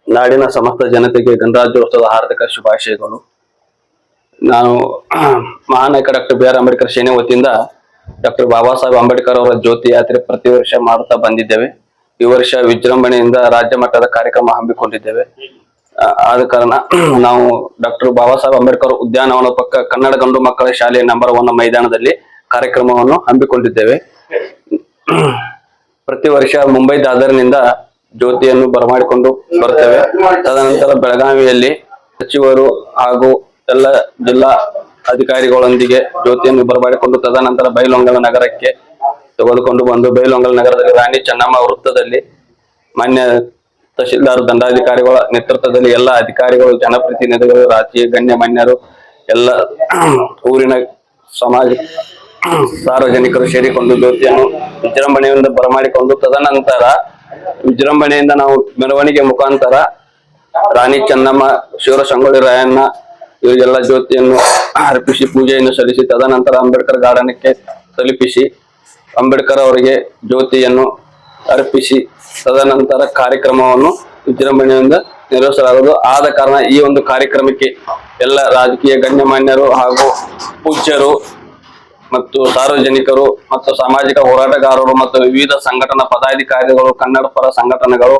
ನಾಡಿನ ಸಮಸ್ತ ಜನತೆಗೆ ಗಣರಾಜ್ಯೋತ್ಸವದ ಹಾರ್ದಿಕ ಶುಭಾಶಯಗಳು. ನಾನು ಮಹಾನಾಯಕ ಡಾಕ್ಟರ್ ಬಿ ಆರ್ ಅಂಬೇಡ್ಕರ್ ಸೇನೆ ವತಿಯಿಂದ ಡಾಕ್ಟರ್ ಬಾಬಾ ಸಾಹೇಬ್ ಅಂಬೇಡ್ಕರ್ ಅವರ ಜ್ಯೋತಿ ಯಾತ್ರೆ ಪ್ರತಿ ವರ್ಷ ಮಾಡುತ್ತಾ ಬಂದಿದ್ದೇವೆ. ಈ ವರ್ಷ ವಿಜೃಂಭಣೆಯಿಂದ ರಾಜ್ಯ ಮಟ್ಟದ ಕಾರ್ಯಕ್ರಮ ಹಮ್ಮಿಕೊಂಡಿದ್ದೇವೆ. ಆದ ಕಾರಣ ನಾವು ಡಾಕ್ಟರ್ ಬಾಬಾ ಸಾಹೇಬ್ ಅಂಬೇಡ್ಕರ್ ಉದ್ಯಾನವನ ಪಕ್ಕ ಕನ್ನಡ ಗಂಡು ಮಕ್ಕಳ ಶಾಲೆ ನಂಬರ್ 1 ಮೈದಾನದಲ್ಲಿ ಕಾರ್ಯಕ್ರಮವನ್ನು ಹಮ್ಮಿಕೊಂಡಿದ್ದೇವೆ. ಪ್ರತಿ ವರ್ಷ ಮುಂಬೈ ದಾದರ್ನಿಂದ ಜ್ಯೋತಿಯನ್ನು ಬರಮಾಡಿಕೊಂಡು ಬರುತ್ತೇವೆ. ತದನಂತರ ಬೆಳಗಾವಿಯಲ್ಲಿ ಸಚಿವರು ಹಾಗೂ ಎಲ್ಲ ಜಿಲ್ಲಾ ಅಧಿಕಾರಿಗಳೊಂದಿಗೆ ಜ್ಯೋತಿಯನ್ನು ಬರಮಾಡಿಕೊಂಡು ತದನಂತರ ಬೈಲಹೊಂಗಲ ನಗರಕ್ಕೆ ತೆಗೆದುಕೊಂಡು ಬಂದು ಬೈಲಹೊಂಗಲ ನಗರದಲ್ಲಿ ರಾಣಿ ಚೆನ್ನಮ್ಮ ವೃತ್ತದಲ್ಲಿ ಮಾನ್ಯ ತಹಶೀಲ್ದಾರ್ ದಂಡಾಧಿಕಾರಿಗಳ ನೇತೃತ್ವದಲ್ಲಿ ಎಲ್ಲ ಅಧಿಕಾರಿಗಳು, ಜನಪ್ರತಿನಿಧಿಗಳು, ರಾಜಕೀಯ ಗಣ್ಯಮಾನ್ಯರು, ಎಲ್ಲ ಊರಿನ ಸಮಾಜ ಸಾರ್ವಜನಿಕರು ಸೇರಿಕೊಂಡು ಜ್ಯೋತಿಯನ್ನು ವಿಜೃಂಭಣೆಯಿಂದ ಬರಮಾಡಿಕೊಂಡು ತದನಂತರ ವಿಜೃಂಭಣೆಯಿಂದ ನಾವು ಮೆರವಣಿಗೆ ಮುಖಾಂತರ ರಾಣಿ ಚೆನ್ನಮ್ಮ, ಶಿವರ ಸಂಗೊಳ್ಳಿ ರಾಯಣ್ಣ ಇವರಿಗೆಲ್ಲ ಜ್ಯೋತಿಯನ್ನು ಅರ್ಪಿಸಿ ಪೂಜೆಯನ್ನು ಸಲ್ಲಿಸಿ ತದನಂತರ ಅಂಬೇಡ್ಕರ್ ಗಾರ್ಡನ್ಕ್ಕೆ ತಲುಪಿಸಿ ಅಂಬೇಡ್ಕರ್ ಅವರಿಗೆ ಜ್ಯೋತಿಯನ್ನು ಅರ್ಪಿಸಿ ತದನಂತರ ಕಾರ್ಯಕ್ರಮವನ್ನು ವಿಜೃಂಭಣೆಯಿಂದ ನೆರವೇರಿಸಲಾಗುವುದು. ಆದ ಕಾರಣ ಈ ಒಂದು ಕಾರ್ಯಕ್ರಮಕ್ಕೆ ಎಲ್ಲ ರಾಜಕೀಯ ಗಣ್ಯಮಾನ್ಯರು ಹಾಗೂ ಪೂಜ್ಯರು ಮತ್ತು ಸಾರ್ವಜನಿಕರು ಮತ್ತು ಸಾಮಾಜಿಕ ಹೋರಾಟಗಾರರು ಮತ್ತು ವಿವಿಧ ಸಂಘಟನಾ ಪದಾಧಿಕಾರಿಗಳು, ಕನ್ನಡ ಪರ ಸಂಘಟನೆಗಳು,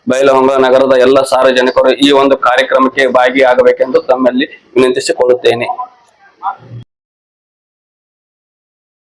ಬೈಲಹೊಂಗಲ ನಗರದ ಎಲ್ಲ ಸಾರ್ವಜನಿಕರು ಈ ಒಂದು ಕಾರ್ಯಕ್ರಮಕ್ಕೆ ಭಾಗಿಯಾಗಬೇಕೆಂದು ತಮ್ಮಲ್ಲಿ ವಿನಂತಿಸಿಕೊಳ್ಳುತ್ತೇನೆ.